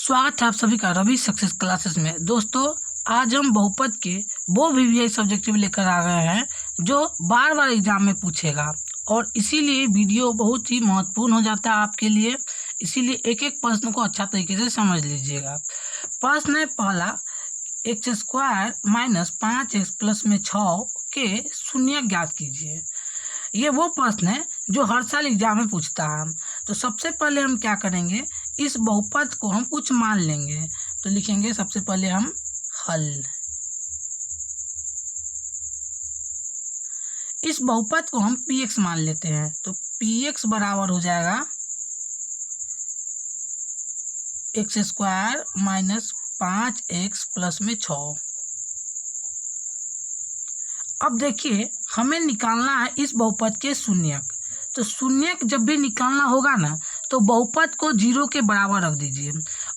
स्वागत है आप सभी का रवि सक्सेस क्लासेस में। दोस्तों, आज हम बहुपद के वो वीवीआई सब्जेक्टिव लेकर आ गए हैं जो बार बार एग्जाम में पूछेगा और इसीलिए वीडियो बहुत ही महत्वपूर्ण हो जाता है आपके लिए। इसीलिए एक एक प्रश्न को अच्छा तरीके से समझ लीजिएगा। प्रश्न है पहला, x square minus 5x plus में 6 के शून्य ज्ञात कीजिए। ये वो प्रश्न है जो हर साल एग्जाम में पूछता है। तो सबसे पहले हम क्या करेंगे, इस बहुपद को हम कुछ मान लेंगे। तो लिखेंगे सबसे पहले हम हल। इस बहुपद को हम px मान लेते हैं। तो px बराबर हो जाएगा x square minus 5x plus में 6। अब देखिए, हमें निकालना है इस बहुपद के शून्यक। तो शून्यक जब भी निकालना होगा ना, तो बहुपद को 0 के बराबर रख दीजिए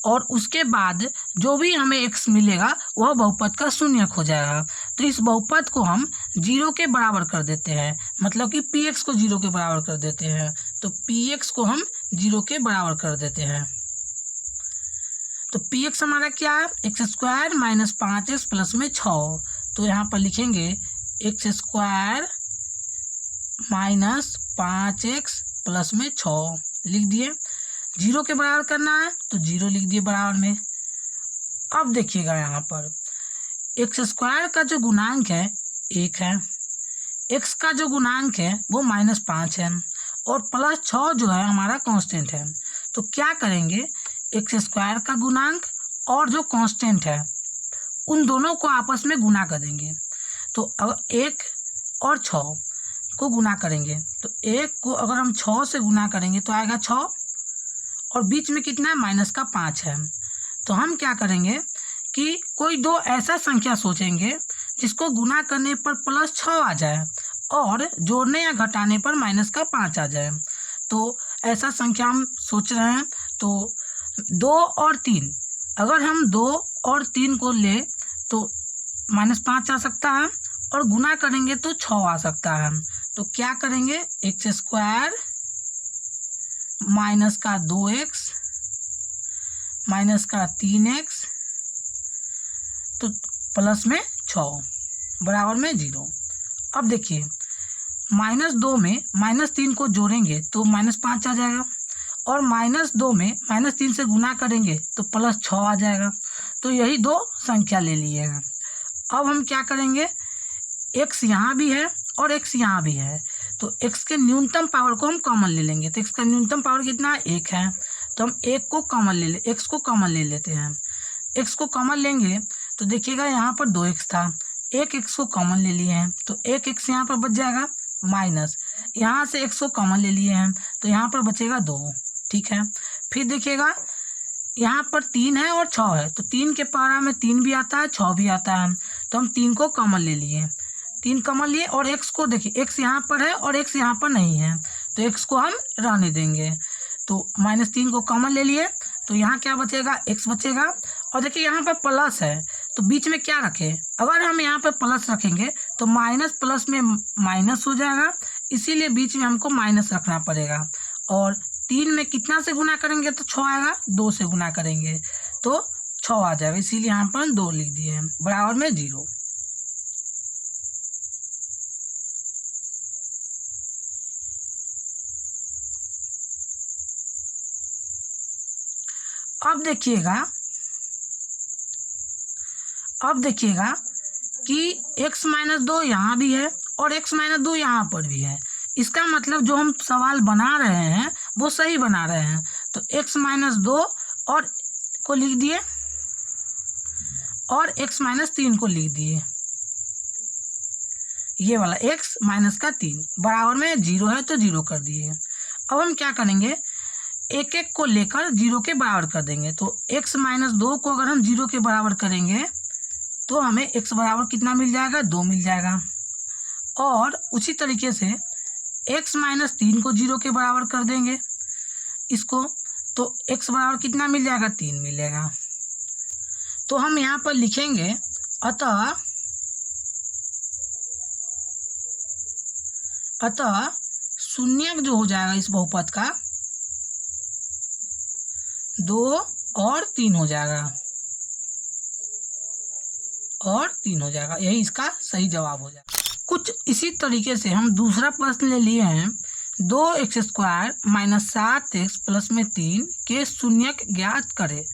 और उसके बाद जो भी हमें x मिलेगा वह बहुपद का शून्यक हो जाएगा। तो इस बहुपद को हम 0 के बराबर कर देते हैं, मतलब कि px को 0 के बराबर कर देते हैं। तो px को हम 0 के बराबर कर देते हैं। तो px हमारा क्या है, x square minus 5x plus में 6। तो यहाँ पर लिखेंगे x square minus 5x plus में 6 लिख दिए। 0 के बराबर करना है तो 0 लिख दिए बराबर में। अब देखिएगा, यहाँ पर एक्स स्क्वायर का जो गुणांक है 1 है, x का जो गुणांक है वो -5 है और प्लस 6 जो है हमारा कांस्टेंट है। तो क्या करेंगे, एक्स स्क्वायर का गुणांक और जो कांस्टेंट है उन दोनों को आपस में गुना कर देंगे। तो अगर 1 और 6 को गुना करेंगे तो 1 को अगर हम 6 से गुना करेंगे तो आएगा 6 और बीच में कितना है, -5 है। तो हम क्या करेंगे कि कोई दो ऐसा संख्या सोचेंगे जिसको गुना करने पर +6 आ जाए और जोड़ने या घटाने पर -5 आ जाए। तो ऐसा संख्या हम सोच रहे हैं। तो 2 और 3, अगर हम 2 और 3 को ले तो -5 आ सकता है और गुना करेंगे तो 6 आ सकता है। तो क्या करेंगे, एक्स स्क्वायर माइनस का 2x माइनस का 3x तो प्लस में 6 बराबर में 0। अब देखिए, -2 में -3 को जोड़ेंगे तो -5 आ जाएगा और -2 में -3 से गुना करेंगे तो +6 आ जाएगा। तो यही दो संख्या ले लिए हैं। अब हम क्या करेंगे, x यहाँ भी है और x यहाँ भी है, तो x के न्यूनतम पावर को हम कॉमन ले लेंगे। तो x का न्यूनतम पावर कितना है, 1 है। तो हम 1 को कॉमन x को कॉमन ले लेते हैं। x को कॉमन लेंगे तो देखिएगा यहाँ पर 2x था, 1x को कॉमन ले लिए हैं तो 1x यहाँ पर बच जाएगा, माइनस यहाँ से x को कॉमन ले लिए हैं तो यहाँ पर बचेगा 2। ठीक है, फिर देखिएगा यहाँ पर 3 है और 6 है, तो 3 के पारा में 3 भी आता है 6 भी आता है। तो हम 3 को कॉमन ले लिए, 3 कॉमन लिए और x को देखिए, x यहाँ पर है और x यहाँ पर नहीं है तो x को हम रहने देंगे। तो -3 को कॉमन ले लिए तो यहाँ क्या बचेगा, x बचेगा। और देखिए यहाँ पर प्लस है तो बीच में क्या रखें, अगर हम यहाँ पर प्लस रखेंगे तो माइनस प्लस में माइनस हो जाएगा, इसीलिए बीच में हमको माइनस रखना पड़ेगा। और 3 में कितना से गुना करेंगे तो 6 आएगा, 2 से गुना करेंगे तो 6 आ जाएगा, इसीलिए यहाँ पर 2 लिख दिए हैं बराबर में 0। अब देखिएगा कि x-2 यहाँ भी है और x-2 यहाँ पर भी है। इसका मतलब जो हम सवाल बना रहे हैं वो सही बना रहे हैं। तो x-2 और को लिख दिए और x-3 को लिख दिए, ये वाला x माइनस का 3 बराबर में 0 है तो 0 कर दिए। अब हम क्या करेंगे, एक एक को लेकर 0 के बराबर कर देंगे। तो x-2 को अगर हम 0 के बराबर करेंगे तो हमें x बराबर कितना मिल जाएगा, 2 मिल जाएगा। और उसी तरीके से x-3 को 0 के बराबर कर देंगे इसको, तो x बराबर कितना मिल जाएगा, 3 मिलेगा। तो हम यहाँ पर लिखेंगे अतः शून्यक जो हो जाएगा इस बहुपद का 2 और 3 हो जाएगा, और 3 हो जाएगा। यही इसका सही जवाब हो जाएगा। कुछ इसी तरीके से हम दूसरा प्रश्न ले लिए हैं, 2x² माइनस 7x प्लस में 3 के शून्यक ज्ञात करें।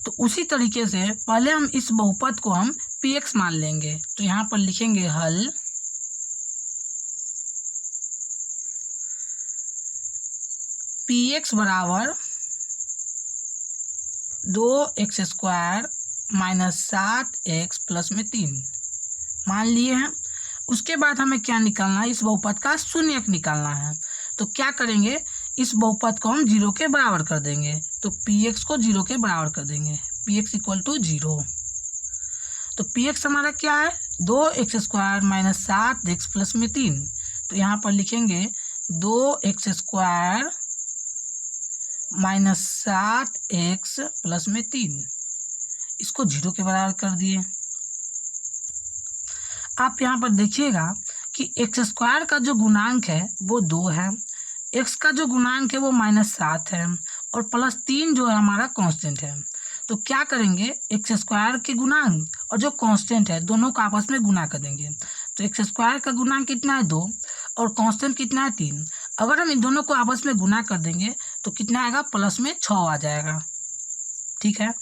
तो उसी तरीके से पहले हम इस बहुपद को हम px मान लेंगे। तो यहाँ पर लिखेंगे हल px बराबर 2x² माइनस 7x प्लस में 3 मान लिए हैं। उसके बाद हमें क्या निकालना है, इस बहुपद का शून्यक निकालना है। तो क्या करेंगे, इस बहुपद को हम 0 के बराबर कर देंगे। तो px को 0 के बराबर कर देंगे, px इक्वल टू 0। तो px हमारा क्या है, 2x² माइनस 7x प्लस में 3। तो यहाँ पर लिखेंगे 2x² माइनस 7x प्लस में 3, इसको 0 के बराबर कर दिए। आप यहाँ पर देखिएगा कि x² का जो गुणांक है वो 2 है, x का जो गुणांक है वो -7 है, और +3 जो है हमारा कांस्टेंट है। तो क्या करेंगे, x² के गुणांक और जो कांस्टेंट है दोनों को आपस में गुना कर देंगे। तो x² का गुणांक कितना है 2 और कांस्टेंट कितना है 3। अगर हम इन दोनों को आपस में गुना कर देंगे तो कितना आएगा, प्लस में 6 आ जाएगा। ठीक है,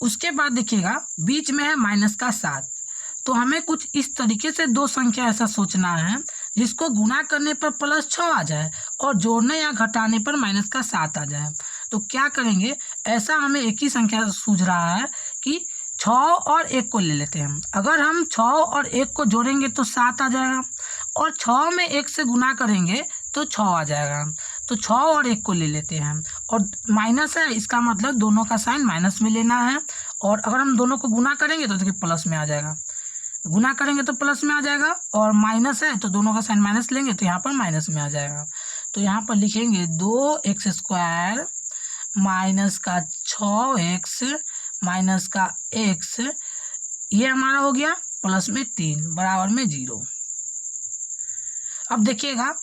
उसके बाद देखिएगा बीच में है -7। तो हमें कुछ इस तरीके से दो संख्या ऐसा सोचना है जिसको गुना करने पर +6 आ जाए और जोड़ने या घटाने पर -7 आ जाए। तो क्या करेंगे, ऐसा हमें एक ही संख्या सूझ रहा है कि 6 और 1 को ले लेते हैं। अगर हम 6 और 1 को जोड़ेंगे तो 7 आ जाएगा, और 6 में 1 से गुना करेंगे तो 6 आ जाएगा। तो 6 और 1 को ले लेते हैं, और माइनस है इसका मतलब दोनों का साइन माइनस में लेना है। और अगर हम दोनों को गुना करेंगे तो देखिए प्लस में आ जाएगा, गुना करेंगे तो प्लस में आ जाएगा, और माइनस है तो दोनों का साइन माइनस लेंगे तो यहाँ पर माइनस में आ जाएगा। तो यहाँ पर लिखेंगे 2x² माइनस का 6x माइनस का x, ये हमारा हो गया प्लस में 3 बराबर में 0। अब देखिएगा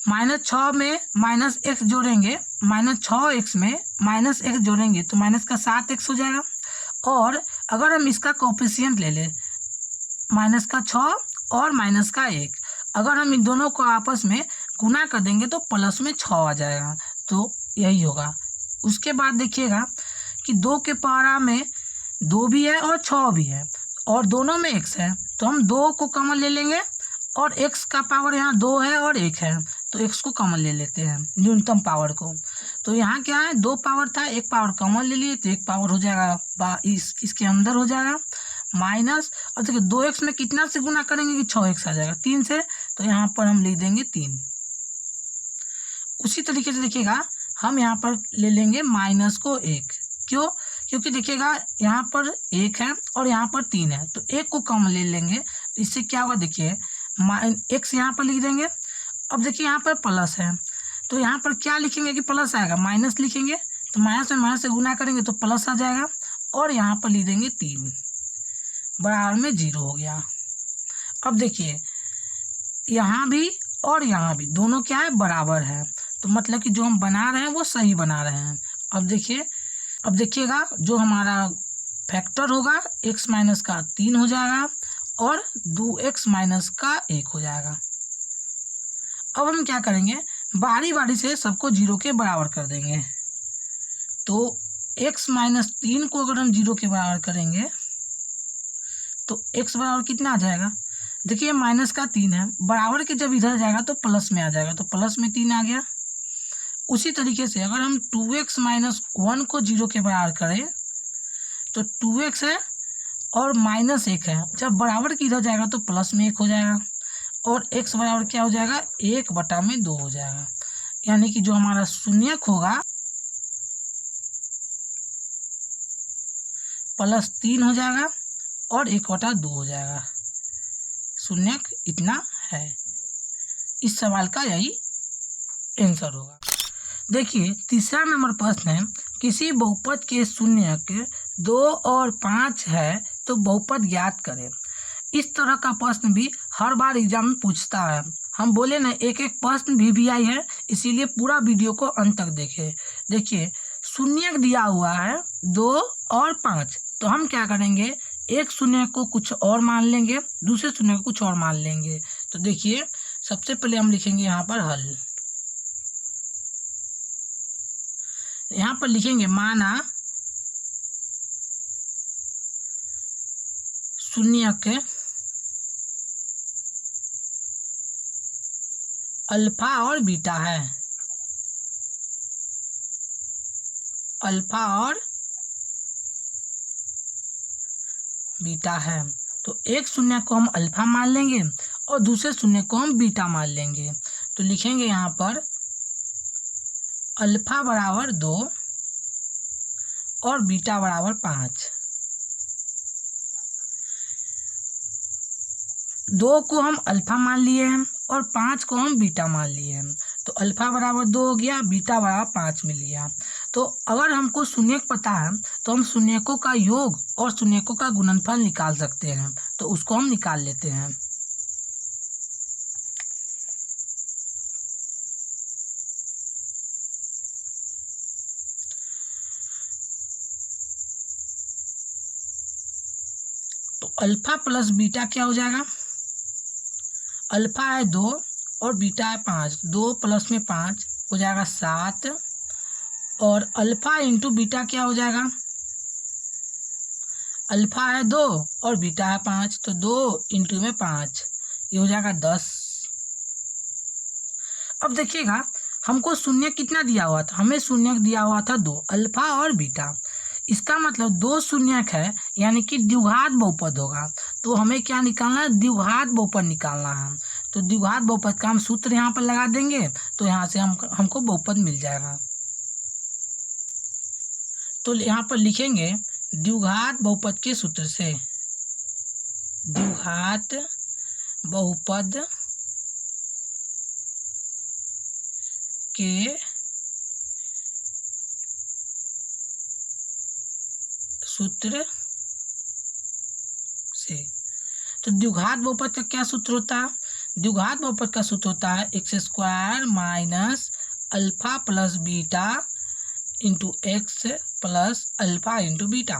-6 में -x जोड़ेंगे, -6x में -x जोड़ेंगे तो माइनस का 7x हो जाएगा। और अगर हम इसका कोफिशिएंट ले लें माइनस का 6 और माइनस का 1, अगर हम इन दोनों को आपस में गुना कर देंगे तो प्लस में 6 आ जाएगा। तो यही होगा। उसके बाद देखिएगा कि 2 के पारा में 2 भी है और 6 भी है, और दोनों में x है, तो हम 2 को कॉमन ले लेंगे, और x का पावर यहाँ 2 है और 1 है, तो x को कॉमन ले लेते हैं, न्यूनतम पावर को। तो यहाँ क्या है, 2 पावर था, 1 पावर कॉमन ले लिए तो 1 पावर हो जाएगा, इसके अंदर हो जाएगा माइनस। और देखिए 2x में कितना से गुना करेंगे कि 6x आ जाएगा 3 से, तो यहाँ पर हम लिख देंगे 3। उसी तरीके से देखिएगा हम यहाँ पर ले लेंगे माइनस को 1, क्यों, क्योंकि देखिएगा यहाँ पर 1 है और यहाँ पर 3 है, तो 1 को कॉमन ले लेंगे। तो इससे क्या होगा, देखिए x यहाँ पर लिख देंगे। अब देखिए यहाँ पर प्लस है, तो यहाँ पर क्या लिखेंगे कि प्लस आएगा, माइनस लिखेंगे, तो माइनस से गुना करेंगे तो प्लस आ जाएगा, और यहाँ पर लिख देंगे 3 बराबर में 0 हो गया। अब देखिए यहाँ भी और यहाँ भी दोनों क्या है, बराबर है, तो मतलब कि जो हम बना रहे हैं वो सही बना रहे हैं। अब देखिएगा जो हमारा फैक्टर होगा x माइनस का 3 हो जाएगा और 2x माइनस का 1 हो जाएगा। अब हम क्या करेंगे, बारी बारी से सबको 0 के बराबर कर देंगे। तो x माइनस 3 को अगर हम 0 के बराबर करेंगे तो x बराबर कितना आ जाएगा, देखिए माइनस का 3 है, बराबर के जब इधर जाएगा तो प्लस में आ जाएगा, तो प्लस में 3 आ गया। उसी तरीके से अगर हम 2x माइनस 1 को 0 के बराबर करें तो 2x है और -1 है, जब बराबर की इधर जाएगा तो प्लस में 1 हो जाएगा, और x बराबर क्या हो जाएगा, 1/2 हो जाएगा। यानी कि जो हमारा शून्यक होगा +3 हो जाएगा और 1/2 हो जाएगा। शून्यक इतना है। इस सवाल का यही आंसर होगा। देखिए तीसरा नंबर प्रश्न है, किसी बहुपद के शून्यक 2 और 5 है तो बहुपद ज्ञात करें। इस तरह का प्रश्न भी हर बार एग्जाम में पूछता है। हम बोले ना एक एक प्रश्न भी आई है, इसीलिए पूरा वीडियो को अंत तक देखें। देखिए शून्यक दिया हुआ है 2 और 5, तो हम क्या करेंगे, एक शून्य को कुछ और मान लेंगे, दूसरे शून्य को कुछ और मान लेंगे। तो देखिए सबसे पहले हम लिखेंगे यहाँ पर हल। यहाँ पर लिखेंगे माना शून्यक अल्फा और बीटा है, अल्फा और बीटा है। तो एक शून्य को हम अल्फा मान लेंगे और दूसरे शून्य को हम बीटा मान लेंगे। तो लिखेंगे यहाँ पर अल्फा बराबर 2 और बीटा बराबर 5। 2 को हम अल्फा मान लिए हैं और 5 को हम बीटा मान लिए हैं। तो अल्फा बराबर 2 हो गया, बीटा बराबर 5 मिल गया। तो अगर हमको शून्यक पता है तो हम शून्यकों का योग और शून्यकों का गुणनफल निकाल सकते हैं। तो उसको हम निकाल लेते हैं। तो अल्फा प्लस बीटा क्या हो जाएगा, अल्फा है 2 और बीटा है 5, 2 प्लस में 5 हो जाएगा 7, और अल्फा इंटू बीटा क्या हो जाएगा, अल्फा है 2 और बीटा है 5, तो 2 इंटू में 5 ये हो जाएगा 10। अब देखिएगा हमको शून्य कितना दिया हुआ था, हमें शून्य दिया हुआ था 2, अल्फा और बीटा। इसका मतलब 2 शून्यक है यानी कि द्विघात बहुपद होगा। तो हमें क्या निकालना है, द्विघात बहुपद निकालना है। तो द्विघात बहुपद का हम सूत्र यहाँ पर लगा देंगे, तो यहाँ से हमको बहुपद मिल जाएगा। तो यहाँ पर लिखेंगे द्विघात बहुपद के सूत्र से, द्विघात बहुपद के सूत्र से। तो द्विघात बहुपद का क्या सूत्र होता है, द्विघात बहुपद का सूत्र होता है x² minus alpha plus beta into x plus alpha into beta.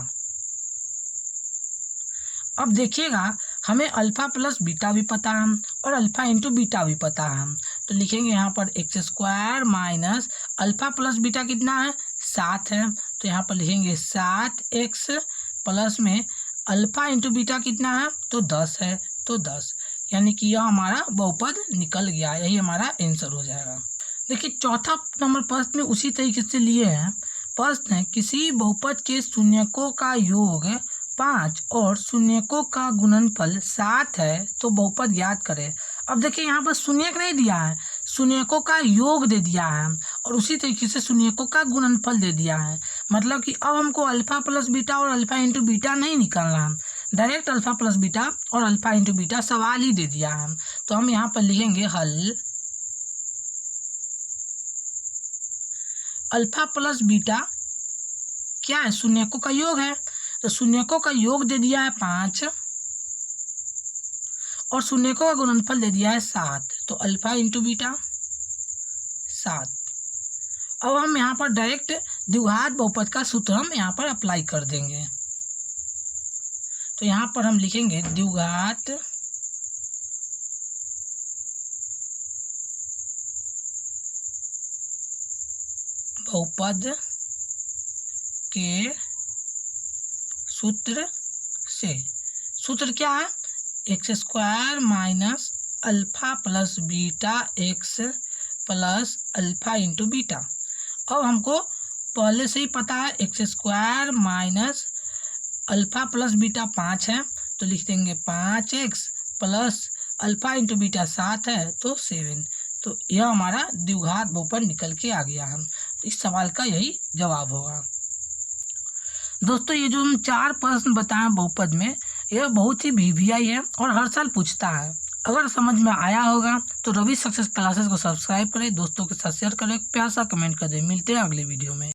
अब देखिएगा हमें अल्फा प्लस बीटा भी पता है और अल्फा इंटू बीटा भी पता है। तो लिखेंगे यहाँ पर x² minus alpha plus beta कितना है, 7 है। तो यहाँ पर लिखेंगे 7x प्लस में अल्फा इंटू बीटा कितना है, तो 10 है। तो 10 यानी कि यह हमारा बहुपद निकल गया, यही हमारा आंसर हो जाएगा। देखिए चौथा नंबर प्रश्न में उसी तरीके से लिए हैं। प्रश्न है किसी बहुपद के शून्यकों का योग 5 और शून्यकों का गुणनफल 7 है तो बहुपद ज्ञात करें। अब देखिए यहाँ पर शून्यक नहीं दिया है, शून्यकों का योग दे दिया है और उसी तरीके से शून्यकों का गुणनफल दे दिया है। मतलब कि अब हमको अल्फा प्लस बीटा और अल्फा इंटू बीटा नहीं निकालना है, डायरेक्ट अल्फा प्लस बीटा और अल्फा इंटू बीटा सवाल ही दे दिया है। तो हम यहाँ पर लिखेंगे हल अल्फा प्लस बीटा क्या है, शून्यकों का योग है। तो शून्यकों का योग दे दिया है 5 और शून्यकों का गुणनफल दे दिया है 7। तो अल्फा इंटू बीटा 7। अब हम यहाँ पर डायरेक्ट द्विघात बहुपद का सूत्र हम यहाँ पर अप्लाई कर देंगे। तो यहाँ पर हम लिखेंगे द्विघात बहुपद के सूत्र से। सूत्र क्या है, x² minus alpha plus beta x plus alpha into beta. अब हमको पहले से ही पता है x² minus alpha plus beta 5 है, तो लिख देंगे 5x plus alpha into beta 7 है तो 7। तो यह हमारा द्विघात बहुपद निकल के आ गया है। तो इस सवाल का यही जवाब होगा। दोस्तों ये जो हम 4 प्रश्न बताएं बहुपद में, यह बहुत ही VVI है और हर साल पूछता है। अगर समझ में आया होगा तो रवि सक्सेस क्लासेस को सब्सक्राइब करें, दोस्तों के साथ शेयर करें, प्यार सा कमेंट कर दें। मिलते हैं अगले वीडियो में।